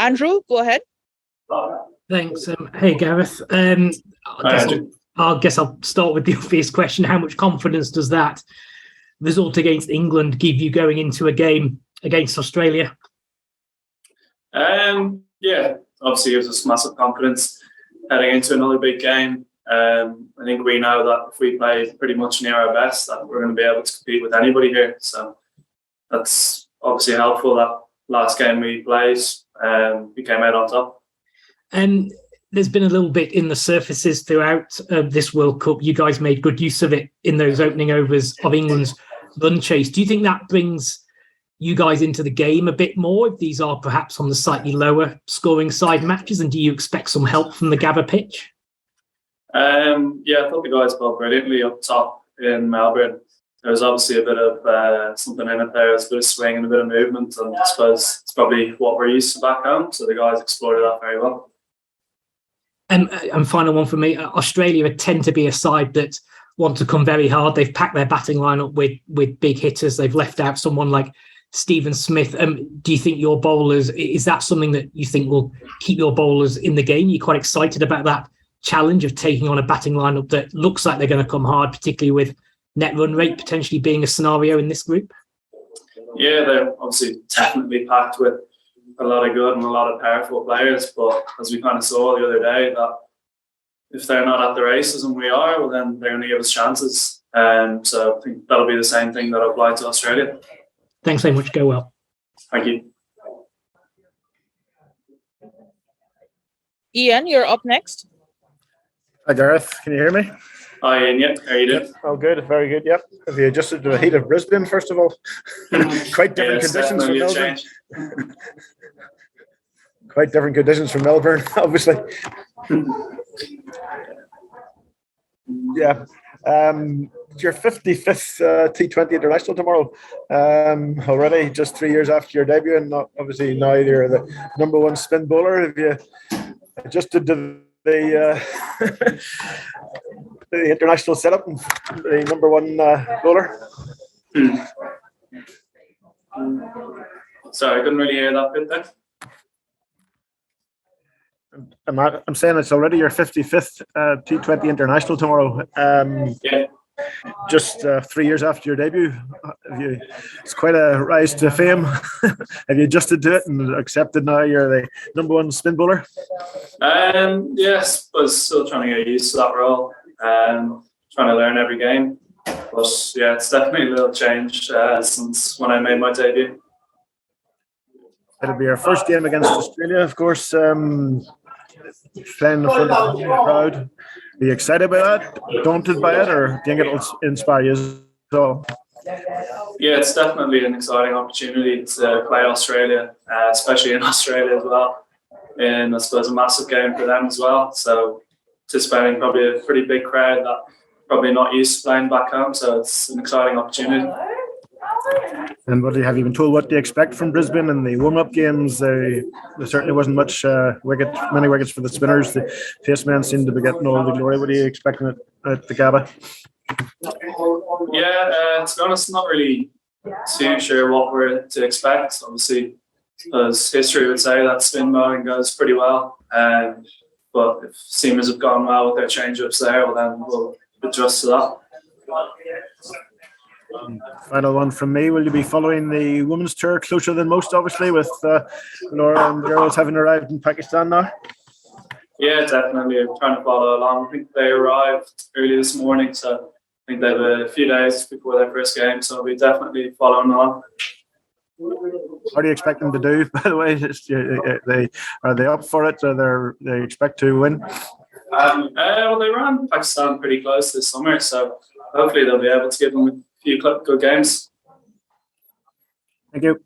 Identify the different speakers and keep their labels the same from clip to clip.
Speaker 1: Andrew, go ahead.
Speaker 2: Thanks. Hey, Gareth. I guess I'll start with the obvious question. How much confidence does that result against England give you going into a game against Australia?
Speaker 3: Yeah, obviously gives us massive confidence heading into another big game. I think we know that if we play pretty much near our best, that we're going to be able to compete with anybody here. So that's obviously helpful. That last game we played, we came out on top.
Speaker 2: There's been a little bit in the surfaces throughout this World Cup. You guys made good use of it in those opening overs of England's run chase. Do you think that brings you guys into the game a bit more if these are perhaps on the slightly lower scoring side matches? And do you expect some help from the Gabba pitch?
Speaker 3: Yeah, I thought the guys played brilliantly up top in Melbourne. There was obviously a bit of something in it there. There was a bit of swing and a bit of movement, and I suppose it's probably what we're used to back home. So the guys exploited that very well.
Speaker 2: And final one for me, Australia tend to be a side that want to come very hard. They've packed their batting lineup with big hitters. They've left out someone like Stephen Smith. Do you think your bowlers, is that something that you think will keep your bowlers in the game? You're quite excited about that challenge of taking on a batting lineup that looks like they're going to come hard, particularly with net run rate potentially being a scenario in this group?
Speaker 3: Yeah, they're obviously definitely packed with a lot of good and a lot of powerful players, but as we kind of saw the other day, that if they're not at the races and we are, well then they're going to give us chances. So I think that'll be the same thing that'll apply to Australia.
Speaker 2: Thanks so much. Go well.
Speaker 3: Thank you.
Speaker 1: Ian, you're up next.
Speaker 4: Hi Gareth, can you hear me?
Speaker 3: Hi Ian, yeah. How are you doing?
Speaker 4: Oh good, very good, yep. Have you adjusted to the heat of Brisbane first of all? Quite different conditions from Melbourne. Quite different conditions from Melbourne, obviously. Yeah. It's your 55th T20 International tomorrow. Already, just 3 years after your debut, and obviously now you're the #1 spin bowler. Have you adjusted to the the international setup and the #1 bowler?
Speaker 3: Sorry, I couldn't really hear that bit there.
Speaker 4: I'm saying it's already your 55th T20 International tomorrow.
Speaker 3: Yeah.
Speaker 4: Just 3 years after your debut. It's quite a rise to fame. Have you adjusted to it and accepted now you're the #1 spin bowler?
Speaker 3: Yes, I was still trying to get used to that role. Trying to learn every game. But yeah, it's definitely a little change since when I made my debut.
Speaker 4: It'll be your first game against Australia, of course. Playing in front of the crowd. Are you excited by that? Daunted by it, or do you think it'll inspire you as well?
Speaker 3: Yeah, it's definitely an exciting opportunity to play Australia, especially in Australia as well. And I suppose a massive game for them as well. So anticipating probably a pretty big crowd that probably not used to playing back home. So it's an exciting opportunity.
Speaker 4: And have you been told what to expect from Brisbane in the warm-up games? There certainly wasn't much many wickets for the spinners. The pacemen seemed to be getting all the glory. What are you expecting at the Gabba?
Speaker 3: Yeah, to be honest, not really too sure what we're to expect. Obviously, because history would say that spin bowling goes pretty well. But if seamers have gone well with their change-ups there, well then we'll adjust to that.
Speaker 4: Final one from me. Will you be following the women's tour closer than most, obviously, with Laura and the girls having arrived in Pakistan now?
Speaker 3: Yeah, definitely. I'm trying to follow along. I think they arrived early this morning, so I think they have a few days before their first game, so I'll be definitely following along.
Speaker 4: What do you expect them to do, by the way? Are they up for it? Or they expect to win?
Speaker 3: Well, they ran Pakistan pretty close this summer, so hopefully they'll be able to give them a few good games.
Speaker 4: Thank you.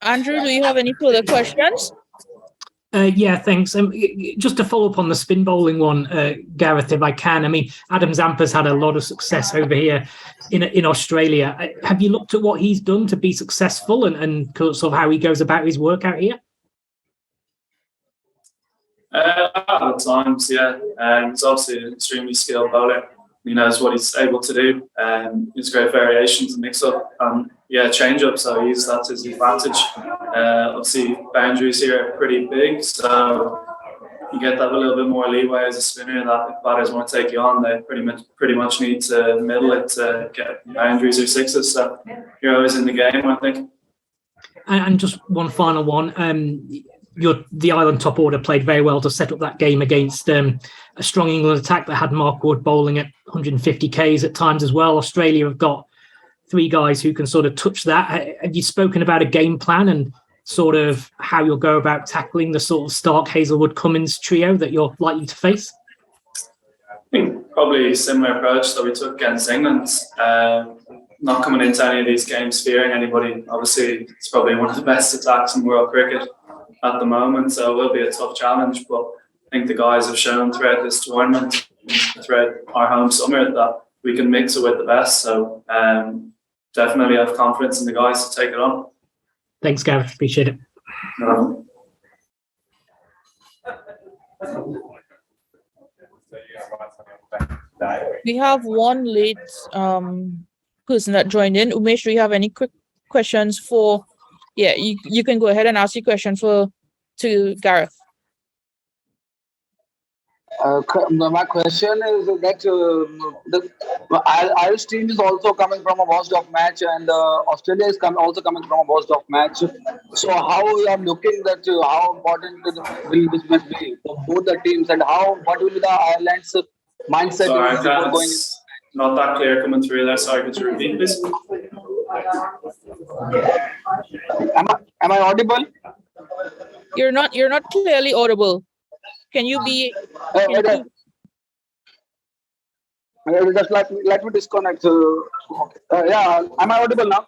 Speaker 1: Andrew, do you have any further questions?
Speaker 2: Yeah, thanks. Just to follow up on the spin bowling one, Gareth, if I can. I mean, Adam Zampa's had a lot of success over here in Australia. Have you looked at what he's done to be successful and sort of how he goes about his work out here?
Speaker 3: At times, yeah. He's obviously an extremely skilled bowler. he knows what he's able to do. He's great variations and mix up, change up. So he uses that to his advantage. Obviously, boundaries here are pretty big, so you get that a little bit more leeway as a spinner. That if batters want to take you on, they pretty much need to middle it to get boundaries or sixes. So you're always in the game, I think.
Speaker 2: And just one final one. The Ireland top order played very well to set up that game against a strong England attack that had Mark Wood bowling at 150 Ks at times as well. Australia have got 3 guys who can sort of touch that. Have you spoken about a game plan and sort of how you'll go about tackling the sort of Stark, Hazelwood, Cummins trio that you're likely to face?
Speaker 3: I think probably a similar approach that we took against England. Not coming into any of these games fearing anybody. Obviously, it's probably one of the best attacks in world cricket at the moment, so it will be a tough challenge. But I think the guys have shown throughout this tournament, throughout our home summer, that we can mix it with the best. So definitely have confidence in the guys to take it on.
Speaker 2: Thanks, Gareth. Appreciate it.
Speaker 3: No.
Speaker 1: We have one late person that joined in. Umesh, do you have any quick questions for? Yeah, you can go ahead and ask your question to Gareth.
Speaker 5: My question is that the Irish team is also coming from a washed-off match, and Australia is also coming from a washed-off match. So how we are looking that how important will this match be for both the teams, and what will be the Ireland's mindset
Speaker 3: Sorry,
Speaker 5: before going?
Speaker 3: Not that clear coming through there. Sorry, could you repeat this?
Speaker 5: Am I audible?
Speaker 1: You're not clearly audible. Can you be?
Speaker 5: Just let me disconnect. Yeah, am I audible now?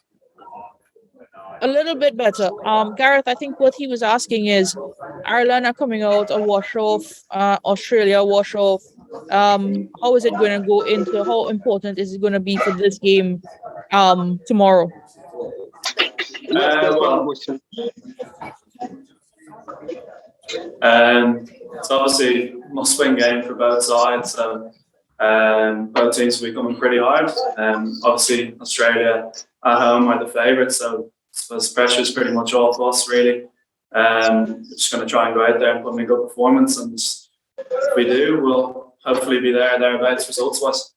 Speaker 1: A little bit better. Gareth, I think what he was asking is, Ireland are coming out a wash off, Australia wash off. How is it going to go into? How important is it going to be for this game tomorrow?
Speaker 3: It's obviously a must-win game for both sides. So both teams will be coming pretty hard. Obviously, Australia at home are the favourites, so I suppose pressure is pretty much all of us, really. We're just going to try and go out there and put in a good performance, and if we do, we'll hopefully be thereabouts results-wise.